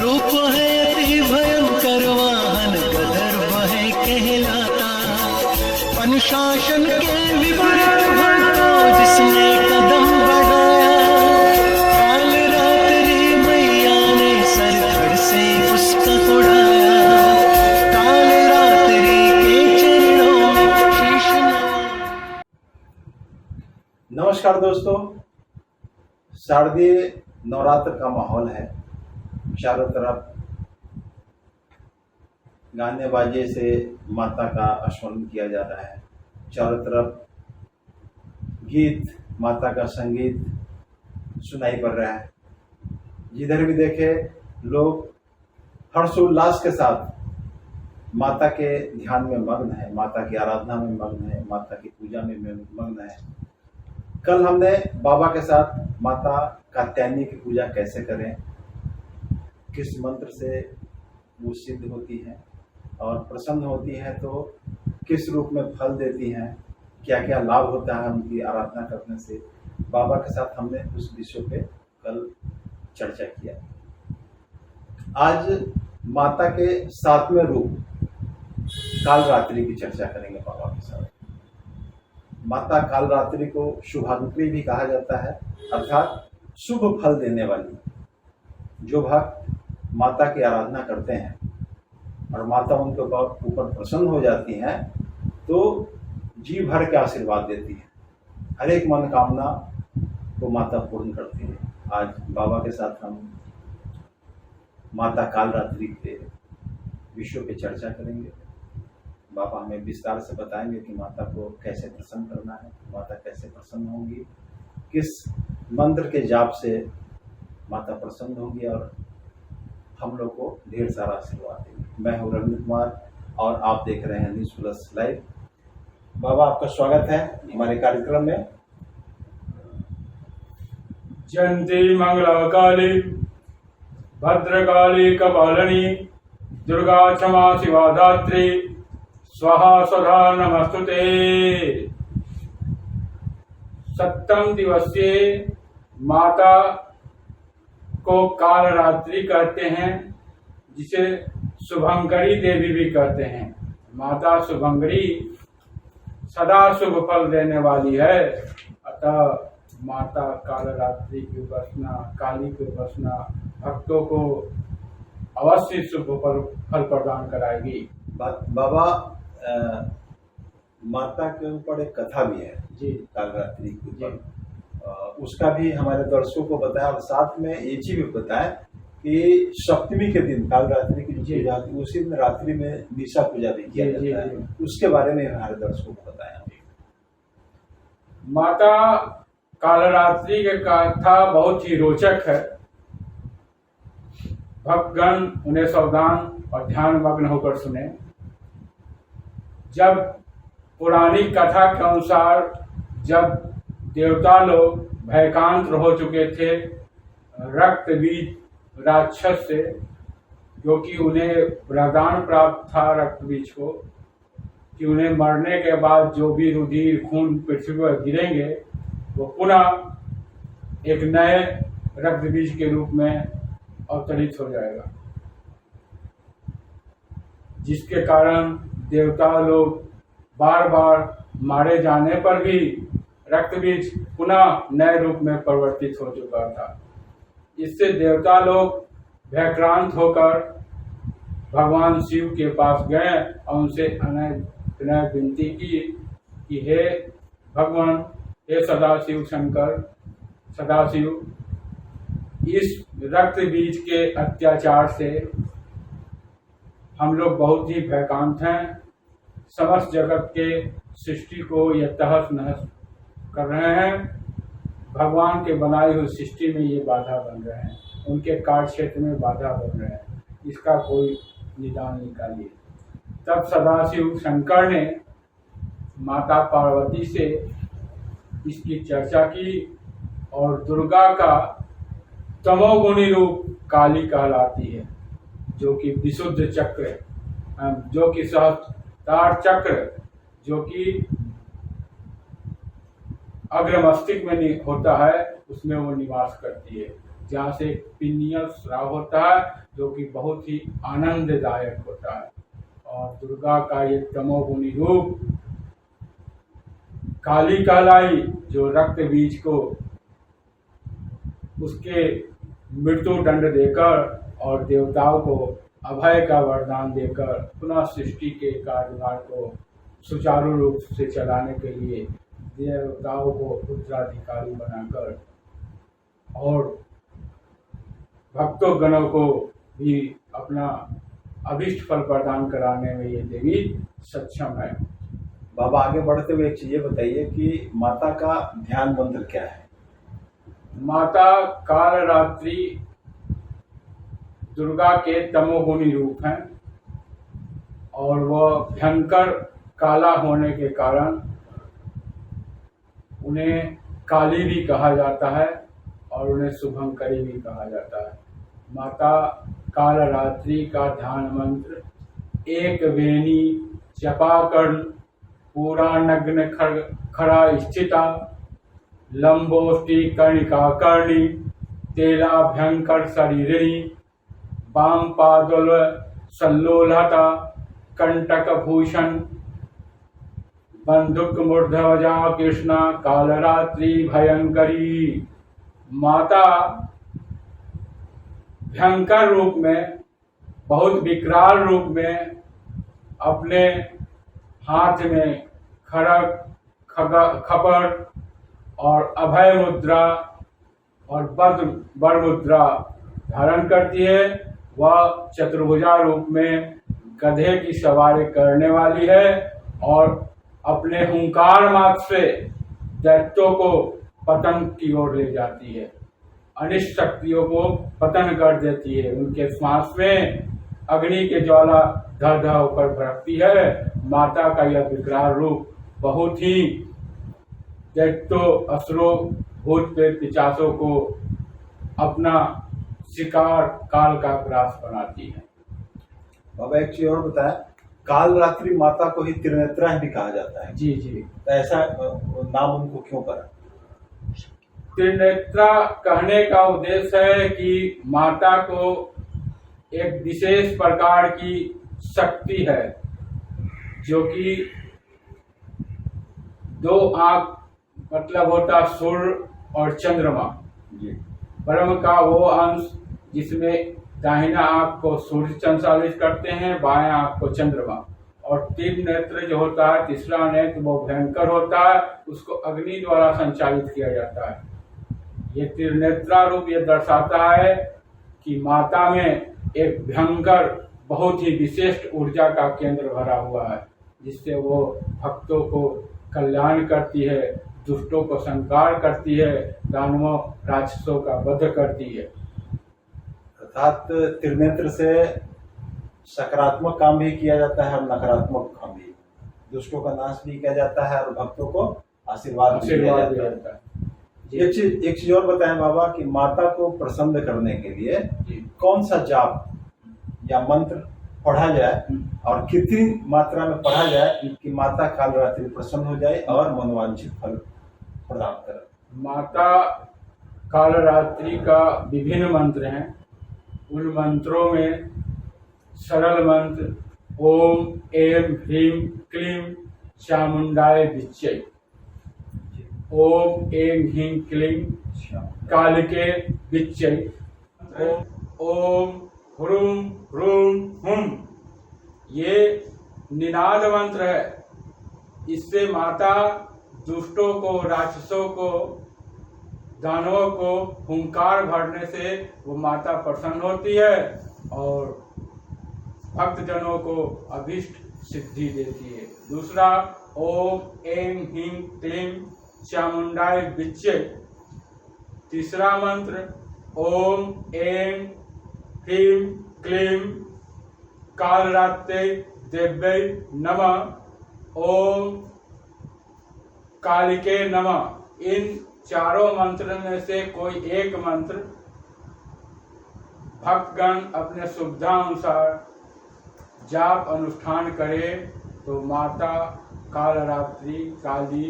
रूप है अति भयंकर वाहन गदर वह कहलाता, अनुशासन के विपरीत भटको जिसने कदम बढ़ाया, काल रात्रि मैया ने सर धड़ से उसका उड़ाया, काल रात्रि के चरणों में शीश नवाया। नमस्कार दोस्तों, शारदीय नवरात्र का माहौल है। चारों तरफ गाने बाजे से माता का स्मरण किया जा रहा है। चारों तरफ गीत, माता का संगीत सुनाई पड़ रहा है। जिधर भी देखे लोग हर्षोल्लास के साथ माता के ध्यान में मग्न है, माता की आराधना में मग्न है, माता की पूजा में मग्न है। कल हमने बाबा के साथ माता कात्यायनी की पूजा कैसे करें, किस मंत्र से वो सिद्ध होती है और प्रसन्न होती है तो किस रूप में फल देती हैं, क्या क्या लाभ होता है उनकी आराधना करने से, बाबा के साथ हमने उस विषय पे कल चर्चा किया। आज माता के 7वें रूप काल रात्रि की चर्चा करेंगे बाबा के साथ। माता काल रात्रि को शुभांकरी भी कहा जाता है, अर्थात शुभ फल देने वाली। जो भक्त माता की आराधना करते हैं और माता उनके ऊपर प्रसन्न हो जाती हैं तो जी भर के आशीर्वाद देती है, हर एक मनोकामना को माता पूर्ण करती है। आज बाबा के साथ हम माता काल रात्रि के विषय पे चर्चा करेंगे। बाबा हमें विस्तार से बताएंगे कि माता को कैसे प्रसन्न करना है, माता कैसे प्रसन्न होंगी, किस मंत्र के जाप से माता प्रसन्न होगी और हम लोग को ढेर सारा आशीर्वाद देंगे। मैं हूँ रविंद्र कुमार और आप देख रहे हैं न्यूज़ प्लस लाइव। बाबा आपका स्वागत है हमारे कार्यक्रम में। जयंती मंगलकाली भद्रकाली कपालिनी दुर्गा क्षमा शिवा धात्री स्वाहा स्वधा नमस्तुते। 7वें दिवसीय माता को काल रात्रि कहते हैं, जिसे शुभंकरी देवी भी कहते हैं। माता शुभंकरी सदा शुभ फल देने वाली है, अतः माता काल रात्रि की उपासना, काली की उपासना भक्तों को अवश्य शुभ फल प्रदान कराएगी। बाबा माता के ऊपर एक कथा भी है जी, काल रात्रि के ऊपर, उसका भी हमारे दर्शकों को बताया और साथ में ये चीज भी बताया कि सप्तमी के दिन काल रात्रि की जो पूजा होती है उसी दिन रात्रि में निशा पूजा भी किया जाता है। उसके बारे में हमारे दर्शकों को बताया। माता काल रात्रि की कथा बहुत ही रोचक है। भक्तगण उन्हें सावधान और ध्यान मग्न होकर सुने। जब पुरानी कथा के अनुसार जब देवता लोग भयकांत हो चुके थे रक्त बीज राक्षस से, क्योंकि उन्हें वरदान प्राप्त था रक्त बीज को कि उन्हें मरने के बाद जो भी रुधिर खून पृथ्वी पर गिरेंगे वो पुनः एक नए रक्त बीज के रूप में अवतरित हो जाएगा, जिसके कारण देवता लोग बार बार मारे जाने पर भी रक्त बीज पुनः नए रूप में परिवर्तित हो चुका था। इससे देवता लोग भयक्रांत होकर भगवान शिव के पास गए और उनसे अनय विनती की कि हे भगवान, हे सदाशिव शंकर, सदाशिव, इस रक्त बीज के अत्याचार से हम लोग बहुत ही भयकांत हैं। समस्त जगत के सृष्टि को यह तहस नहस कर रहे हैं। भगवान के बनाई हुई सृष्टि में ये बाधा बन रहे हैं, उनके कार्य क्षेत्र में बाधा बन रहे हैं। इसका कोई निदान निकालिए। तब सदाशिव शंकर ने माता पार्वती से इसकी चर्चा की और दुर्गा का तमोगुणी रूप काली कहलाती है, जो कि विशुद्ध चक्र, जो कि सहस्त्रार चक्र, जो कि अग्र मस्तिष्क में होता है, उसमें वो निवास करती है। जहाँ से पिनियल स्राव होता है, जो कि बहुत ही आनंददायक होता है। और दुर्गा का ये तमोगुणी रूप काली कहलाई, जो रक्त बीज को उसके मृत्यु दंड देकर और देवताओं को अभय का वरदान देकर पुनः सृष्टि के कार्यभार को सुचारू रूप से चलाने के लिए देवताओं को उत्तराधिकारी बनाकर और भक्तों गणों को भी अपना अभिष्ट फल प्रदान कराने में ये देवी सक्षम है। बाबा आगे बढ़ते हुए एक चीज ये बताइए कि माता का ध्यान मंत्र क्या है? माता कालरात्रि दुर्गा के तमोगुणी रूप हैं और वह भयंकर काला होने के कारण उन्हें काली भी कहा जाता है और उन्हें शुभंकरी भी कहा जाता है। माता कालरात्रि का ध्यान मंत्र एक वेणी जपाकर्ण पूरा नग्न खड़ा स्थिता लंबोष्टि कर्णिका कर्णी तेला भयंकर शरीरिणी वाम पादोल सल्लोलता कंटक भूषण बंदुक मूर्धवजा कृष्णा कालरात्रि भयंकरी। माता भयंकर रूप में, बहुत विकराल रूप में अपने हाथ में खड़ग खपर और अभय मुद्रा और बर मुद्रा धारण करती है। वह चतुर्भुजा रूप में गधे की सवारी करने वाली है और अपने हुंकार मात्र से दैत्यों को पतन की ओर ले जाती है, अनिष्ट शक्तियों को पतन कर देती है। उनके श्वास में अग्नि के ज्वाला धह धह होकर भड़कती है। माता का यह विकराल रूप बहुत ही दैत्यों, असुरों, भूत प्रेत पिशाचों को अपना शिकार काल का ग्रास बनाती है। बाबा एक चीज और बताया, काल रात्रि माता को ही त्रिनेत्रा भी कहा जाता है। जी जी। तो ऐसा नाम उनको क्यों पड़ा? त्रिनेत्रा कहने का उद्देश्य है कि माता को एक विशेष प्रकार की शक्ति है, जो कि दो आंख मतलब होता सूर्य और चंद्रमा। ब्रह्म का वो अंश जिसमें दाहिना आंख को सूर्य संचालित करते हैं, बाएं आंख को चंद्रमा, और तीन नेत्र जो होता है, तीसरा नेत्र वो भयंकर होता है, उसको अग्नि द्वारा संचालित किया जाता है। ये त्रिनेत्रा रूप ये दर्शाता है कि माता में एक भयंकर बहुत ही विशिष्ट ऊर्जा का केंद्र भरा हुआ है, जिससे वो भक्तों को कल्याण करती है, दुष्टों को संहार करती है, दानवों राक्षसों का वध करती है। अर्थात त्रिनेत्र से सकारात्मक काम भी किया जाता है और नकारात्मक काम भी, दुष्टों का नाश भी किया जाता है और भक्तों को आशीर्वाद दिया जाता है। एक चीज और बताएं बाबा कि माता को प्रसन्न करने के लिए कौन सा जाप या मंत्र पढ़ा जाए और कितनी मात्रा में पढ़ा जाए कि माता कालरात्रि प्रसन्न हो जाए और मनोवांछित फल प्रदान करे? माता कालरात्रि का विभिन्न मंत्र हैं। उन मंत्रों में सरल मंत्र ओम एम ह्रीम क्लीम चामुंडाय विच्चय, ओम एम ह्रीम क्लीम कालिके विच्चय, ओम ह्रूम ह्रूम हुम, ये निनाद मंत्र है। इससे माता दुष्टों को, राक्षसों को, दानवों को हुंकार भरने से वो माता प्रसन्न होती है और भक्तजनों को अभीष्ट सिद्धि देती है। दूसरा ओम एम ह्रीम क्लीम चामुंडाय विच्चय। तीसरा मंत्र ओम एम ह्रीम क्लीम कालरात्रि देव्यै नमः, ओम कालिके नमः। इन चारों मंत्र में से कोई एक मंत्र भक्तगण अपने सुविधा अनुसार जाप अनुष्ठान करे तो माता कालरात्रि काली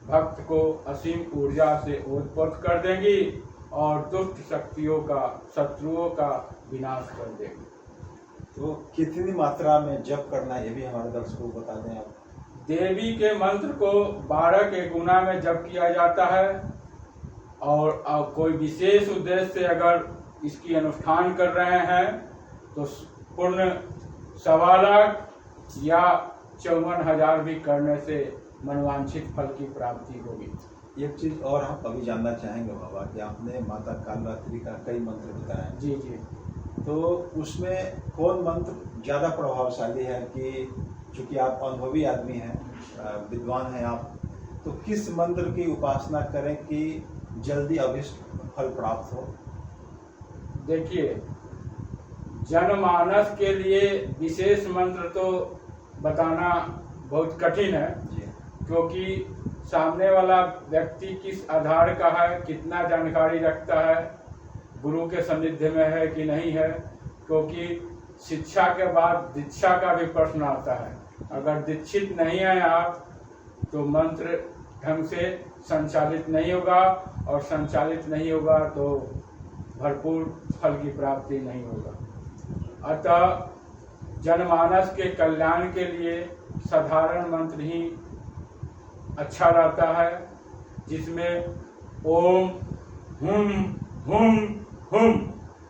भक्त को असीम ऊर्जा से ओतप्रोत कर देंगी और दुष्ट शक्तियों का, शत्रुओं का विनाश कर देगी। तो कितनी मात्रा में जप करना है, ये भी हमारे दर्शकों को बता दें आप। देवी के मंत्र को 12 के गुना में जप किया जाता है, और कोई विशेष उद्देश्य से अगर इसकी अनुष्ठान कर रहे हैं तो पूर्ण 1.25 लाख या 54,000 भी करने से मनवांछित फल की प्राप्ति होगी। एक चीज और हम अभी जानना चाहेंगे बाबा कि आपने माता कालरात्रि का कई मंत्र बताया। जी जी। तो उसमें कौन मंत्र ज़्यादा प्रभावशाली है कि चूंकि आप अनुभवी आदमी हैं, विद्वान हैं आप, तो किस मंत्र की उपासना करें कि जल्दी अभिष्ट फल प्राप्त हो? देखिए, जनमानस के लिए विशेष मंत्र तो बताना बहुत कठिन है, क्योंकि सामने वाला व्यक्ति किस आधार का है, कितना जानकारी रखता है, गुरु के सानिध्य में है कि नहीं है, क्योंकि शिक्षा के बाद दीक्षा का भी प्रश्न आता है। अगर दीक्षित नहीं है आप तो मंत्र ढंग से संचालित नहीं होगा, और संचालित नहीं होगा तो भरपूर फल की प्राप्ति नहीं होगा। अतः जनमानस के कल्याण के लिए साधारण मंत्र ही अच्छा रहता है, जिसमें ओम हुम हुम हुम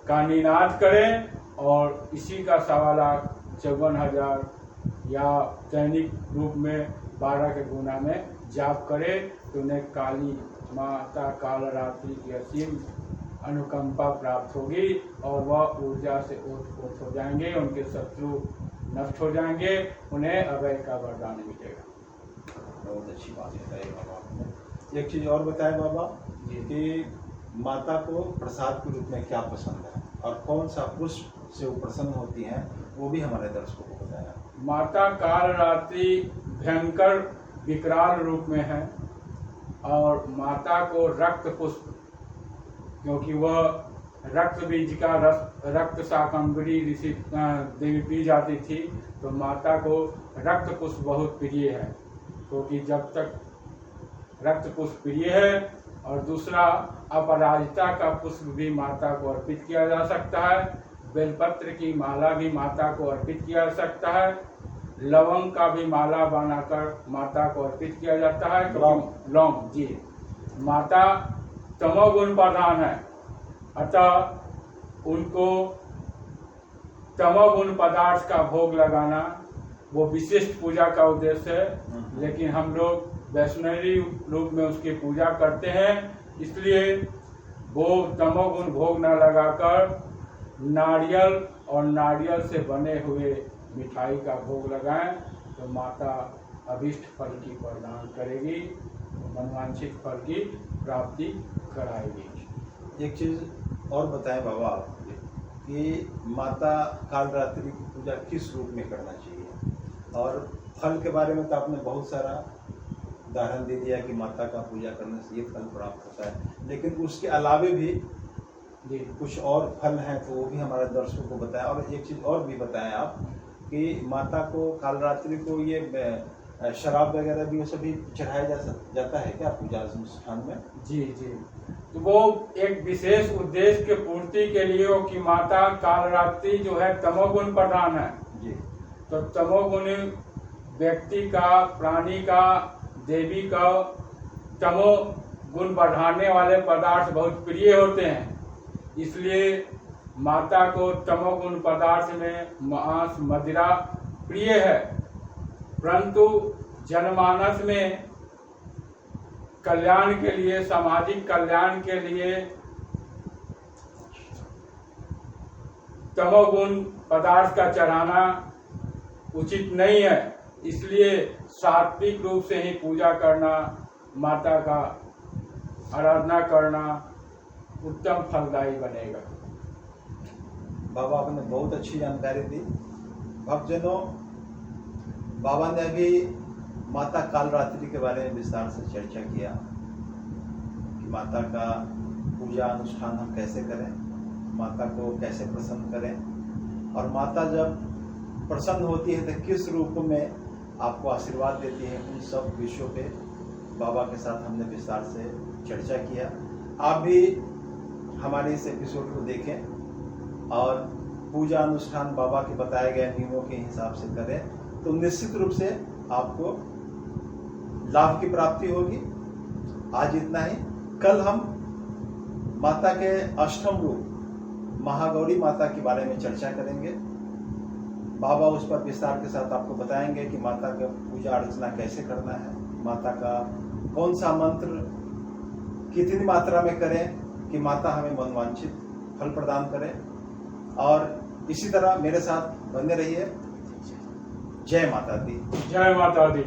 का निनाद करें और इसी का 1.25 लाख 54,000 या दैनिक रूप में 12 के गुना में जाप करें, तो उन्हें काली माता कालरात्रि की असीम अनुकंपा प्राप्त होगी और वह ऊर्जा से ओत हो जाएंगे, उनके शत्रु नष्ट हो जाएंगे, उन्हें अभय का वरदान मिलेगा। बहुत अच्छी बात बताई बाबा आपने। एक चीज़ और बताए बाबा कि माता को प्रसाद के रूप में क्या पसंद है और कौन सा पुष्प से वो प्रसन्न होती हैं, वो भी हमारे दर्शकों को बताया। माता कालरात्रि भयंकर विकराल रूप में है, और माता को रक्त पुष्प, क्योंकि वह रक्त बीज का रक्त शाकंभरी ऋषि देवी पी जाती थी, तो माता को रक्त पुष्प बहुत प्रिय है, क्योंकि जब तक रक्त पुष्प प्रिय है। और दूसरा, अपराजिता का पुष्प भी माता को अर्पित किया जा सकता है, बेलपत्र की माला भी माता को अर्पित किया जा सकता है, लवंग का भी माला बनाकर माता को अर्पित किया जाता है। लौंग जी, माता तमोगुण प्रधान है, अतः उनको तमोगुण पदार्थ का भोग लगाना वो विशिष्ट पूजा का उद्देश्य है। लेकिन हम लोग वैष्णवी रूप में उसकी पूजा करते हैं, इसलिए वो तमोगुण भोग न लगाकर नारियल और नारियल से बने हुए मिठाई का भोग लगाएं, तो माता अभिष्ट फल की प्रदान करेगी, मनवांछित फल की प्राप्ति कराएगी। एक चीज़ और बताएं बाबा कि माता कालरात्रि की पूजा किस रूप में करना चाहिए, और फल के बारे में तो आपने बहुत सारा उदाहरण दे दिया कि माता का पूजा करने से ये फल प्राप्त होता है, लेकिन उसके अलावे भी कुछ और फल हैं, तो वो भी हमारे दर्शकों को बताएं। और एक चीज़ और भी बताएं आप कि माता को कालरात्रि को ये शराब वगैरह भी वो सभी चढ़ाया जाता है क्या पूजा अनुष्ठान में? जी जी, तो वो एक विशेष उद्देश्य के पूर्ति के लिए हो कि माता कालरात्रि जो है तमोगुण प्रधान है जी, तो तमोगुण व्यक्ति का, प्राणी का, देवी का तमो गुण बढ़ाने वाले पदार्थ बहुत प्रिय होते हैं, इसलिए माता को तमोगुण पदार्थ में मांस मदिरा प्रिय है। परंतु जनमानस में कल्याण के लिए, सामाजिक कल्याण के लिए तमोगुण पदार्थ का चढ़ाना उचित नहीं है, इसलिए सात्विक रूप से ही पूजा करना, माता का आराधना करना उत्तम फलदायी बनेगा। बाबा आपने बहुत अच्छी जानकारी दी। भक्तजनों, बाबा ने अभी माता कालरात्रि के बारे में विस्तार से चर्चा किया कि माता का पूजा अनुष्ठान हम कैसे करें, माता को कैसे प्रसन्न करें, और माता जब प्रसन्न होती है तो किस रूप में आपको आशीर्वाद देती है, उन सब विषयों पे बाबा के साथ हमने विस्तार से चर्चा किया। आप भी हमारे इस एपिसोड को देखें और पूजा अनुष्ठान बाबा के बताए गए नियमों के हिसाब से करें तो निश्चित रूप से आपको लाभ की प्राप्ति होगी। आज इतना ही। कल हम माता के अष्टम रूप महागौरी माता के बारे में चर्चा करेंगे। बाबा उस पर विस्तार के साथ आपको बताएंगे कि माता का पूजा अर्चना कैसे करना है, माता का कौन सा मंत्र कितनी मात्रा में करें कि माता हमें मनवांछित फल प्रदान करे। और इसी तरह मेरे साथ बने रहिए। जय माता दी। जय माता दी।